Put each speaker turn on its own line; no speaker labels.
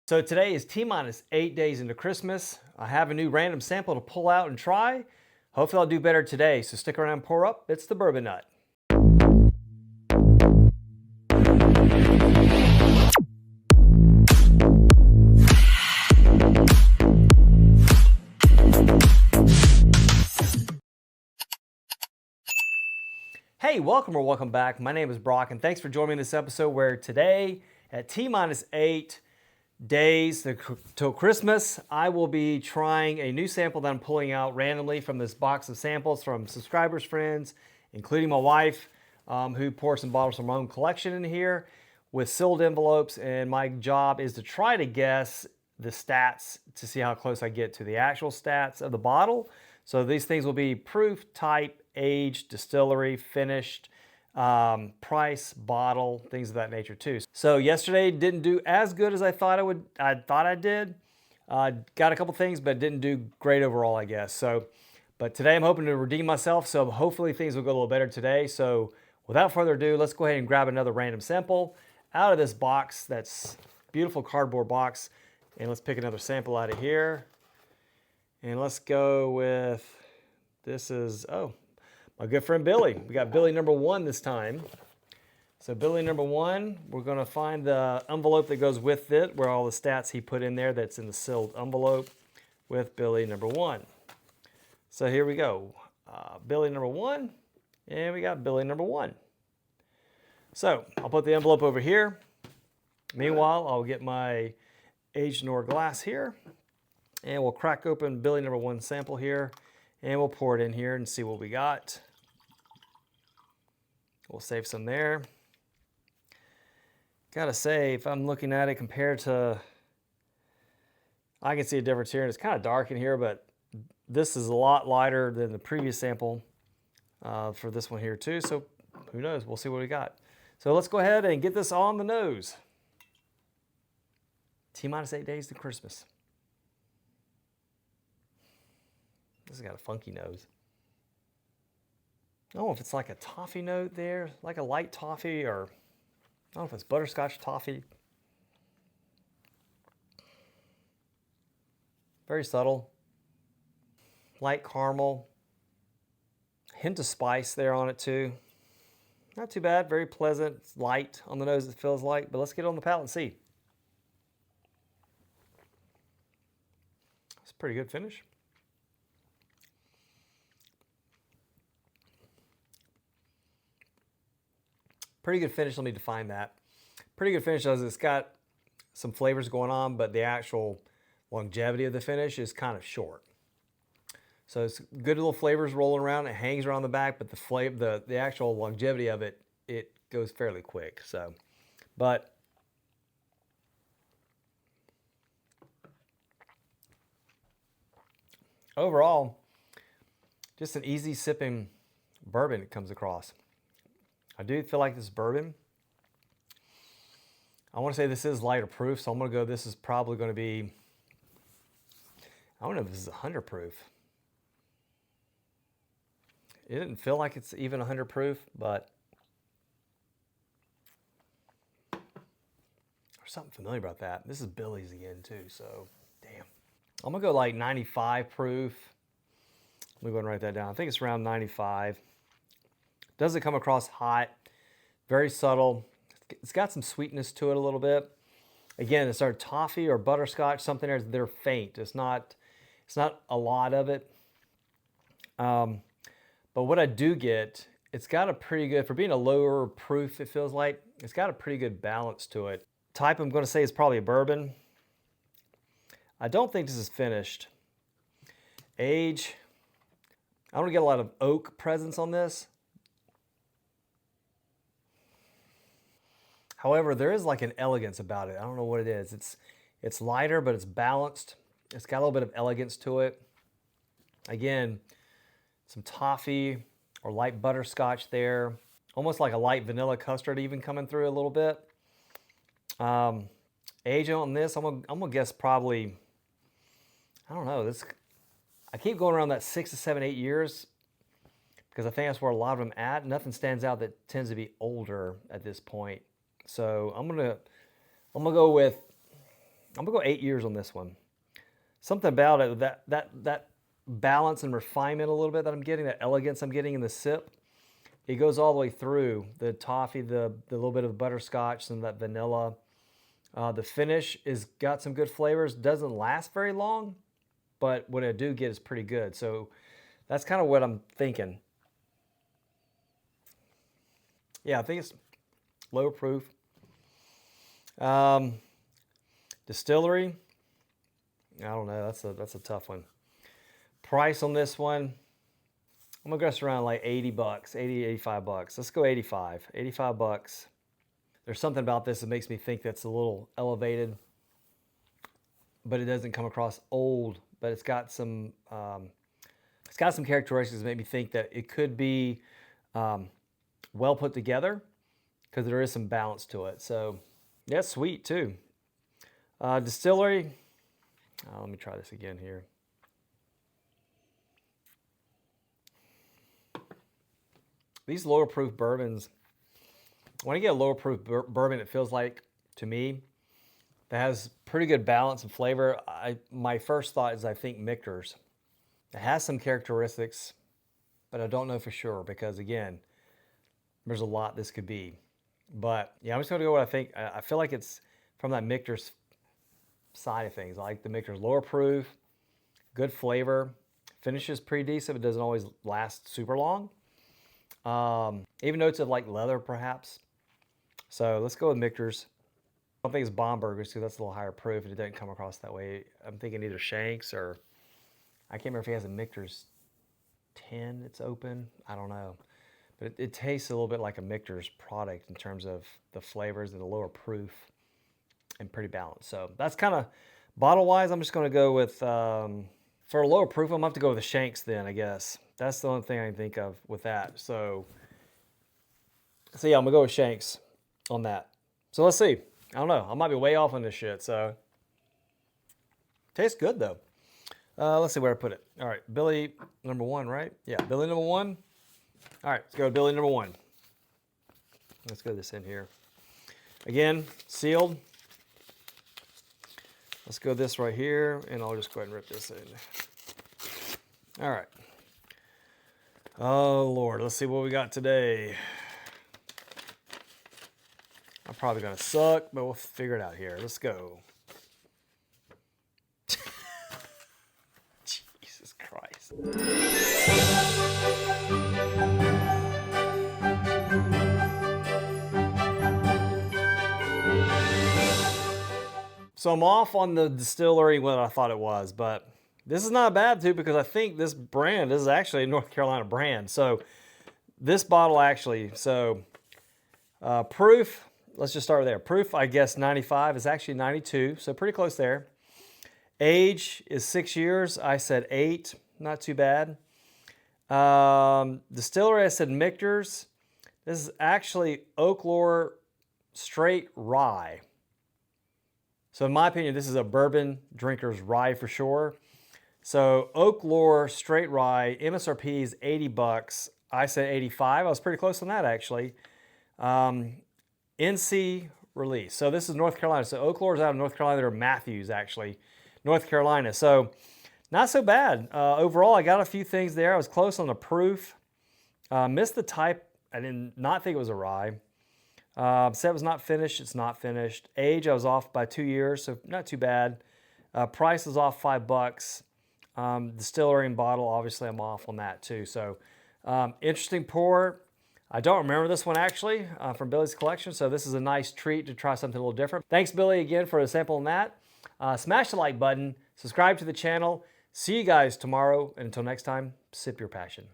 So today is T-minus 8 days into Christmas. I have a new random sample to pull out and try. Hopefully I'll do better today, so stick around and pour up. It's the bourbon nut. Hey, welcome or welcome back. My name is Brock and thanks for joining me in this episode where today at T-minus 8 days till Christmas, I will be trying a new sample that I'm pulling out randomly from this box of samples from subscribers, friends, including my wife, who poured some bottles from my own collection in here with sealed envelopes. And my job is to try to guess the stats to see how close I get to the actual stats of the bottle. So these things will be proof, type, age, distillery, finished, price, bottle, things of that nature too. So yesterday didn't do as good as I thought I did. Got a couple things, but didn't do great overall, I guess. But today I'm hoping to redeem myself. So hopefully things will go a little better today. So without further ado, let's go ahead and grab another random sample out of this box. That's beautiful cardboard box. And let's pick another sample out of here. And let's go with, this is, my good friend Billy. We got Billy number 1 this time. So Billy number 1, we're gonna find the envelope that goes with it, where all the stats he put in there that's in the sealed envelope with Billy number 1. So here we go. Billy number 1, and we got Billy number 1. So I'll put the envelope over here. Meanwhile, I'll get my aged Nor glass here, and we'll crack open Billy number 1 sample here, and we'll pour it in here and see what we got. We'll save some there. Gotta say, if I'm looking at it compared to, I can see a difference here, and it's kind of dark in here, but this is a lot lighter than the previous sample for this one here too, so who knows, we'll see what we got. So let's go ahead and get this on the nose. T-minus 8 days to Christmas. This has got a funky nose. I don't know if it's like a toffee note there, like a light toffee, or I don't know if it's butterscotch toffee. Very subtle. Light caramel. Hint of spice there on it too. Not too bad, very pleasant. It's light on the nose, it feels like, but let's get it on the palate and see. It's a pretty good finish. Pretty good finish, let me define that. Pretty good finish as it's got some flavors going on, but the actual longevity of the finish is kind of short. So it's good little flavors rolling around, it hangs around the back, but the actual longevity of it, it goes fairly quick. So, but overall, just an easy sipping bourbon it comes across. I do feel like this is bourbon. I want to say this is lighter proof, so I'm going to go, this is probably going to be, I don't know if this is 100 proof. It didn't feel like it's even 100 proof, but there's something familiar about that. This is Billy's again too, so damn. I'm going to go like 95 proof. Let me go and write that down. I think it's around 95. Doesn't come across hot, very subtle. It's got some sweetness to it a little bit. Again, it's our toffee or butterscotch, something there, they're faint. It's not a lot of it. But what I do get, it's got a pretty good, for being a lower proof, it feels like, it's got a pretty good balance to it. Type I'm gonna say is probably a bourbon. I don't think this is finished. Age, I don't get a lot of oak presence on this. However, there is like an elegance about it. I don't know what it is. It's lighter, but it's balanced. It's got a little bit of elegance to it. Again, some toffee or light butterscotch there. Almost like a light vanilla custard even coming through a little bit. Age on this, I'm gonna guess probably, I don't know. I keep going around that 6 to 7, 8 years because I think that's where a lot of them at. Nothing stands out that tends to be older at this point. So I'm gonna go with I'm gonna go 8 years on this one. Something about it, that balance and refinement a little bit that I'm getting, that elegance I'm getting in the sip, it goes all the way through. The toffee, the little bit of butterscotch and that vanilla. The finish is got some good flavors. Doesn't last very long, but what I do get is pretty good. So that's kind of what I'm thinking. Yeah, I think it's low proof. Distillery, I don't know. That's a tough one. Price on this one, I'm gonna guess around like 80 bucks, 80, 85 bucks. Let's go 85, 85 bucks. There's something about this that makes me think that's a little elevated, but it doesn't come across old, but it's got some characteristics that make me think that it could be well put together because there is some balance to it. So yeah, sweet too. Distillery, let me try this again here. These lower proof bourbons, when I get a lower proof bourbon, it feels like, to me, that has pretty good balance and flavor. My first thought is I think Michter's. It has some characteristics, but I don't know for sure because, again, there's a lot this could be. But yeah, I'm just going to go with what I think. I feel like it's from that Michter's side of things. I like the Michter's lower proof, good flavor, finishes pretty decent, but doesn't always last super long. Even notes of like leather perhaps. So let's go with Michter's. I don't think it's Bomberger's because that's a little higher proof and it doesn't come across that way. I'm thinking either Shanks or, I can't remember if he has a Michter's 10 it's open. I don't know. But it tastes a little bit like a Michter's product in terms of the flavors and the lower proof and pretty balanced. So that's kind of, bottle-wise, I'm just going to go with, for a lower proof, I'm going to have to go with the Shanks then, I guess. That's the only thing I can think of with that. So yeah, I'm going to go with Shanks on that. So let's see. I don't know. I might be way off on this shit. So tastes good though. Let's see where I put it. All right, Billy number 1, right? Yeah, Billy number 1. All right, let's go to Billy number 1. Let's go this in here. Again, sealed. Let's go this right here, and I'll just go ahead and rip this in. All right. Oh, Lord. Let's see what we got today. I'm probably going to suck, but we'll figure it out here. Let's go. Jesus Christ. So I'm off on the Distillery what I thought it was, but this is not bad too because I think this brand is actually a North Carolina brand. So this bottle actually, proof, let's just start there. Proof, I guess 95 is actually 92, so pretty close there. Age is 6 years. I said 8, not too bad. Distillery, I said Michter's. This is actually Oak Lore Straight Rye. So in my opinion, this is a bourbon drinker's rye for sure. So Oak Lore Straight Rye, MSRP is 80 bucks. I said 85. I was pretty close on that actually. NC release. So this is North Carolina. So Oak Lore is out of North Carolina. They're Matthews actually, North Carolina. So not so bad. Overall, I got a few things there. I was close on the proof. Missed the type. I did not think it was a rye. Said it was not finished. It's not finished. Age, I was off by 2 years, so not too bad. Price is off $5. Distillery and bottle, obviously I'm off on that too. So interesting pour. I don't remember this one actually from Billy's collection, so this is a nice treat to try something a little different. Thanks, Billy, again for a sample on that. Smash the like button, subscribe to the channel. See you guys tomorrow, and until next time, sip your passion.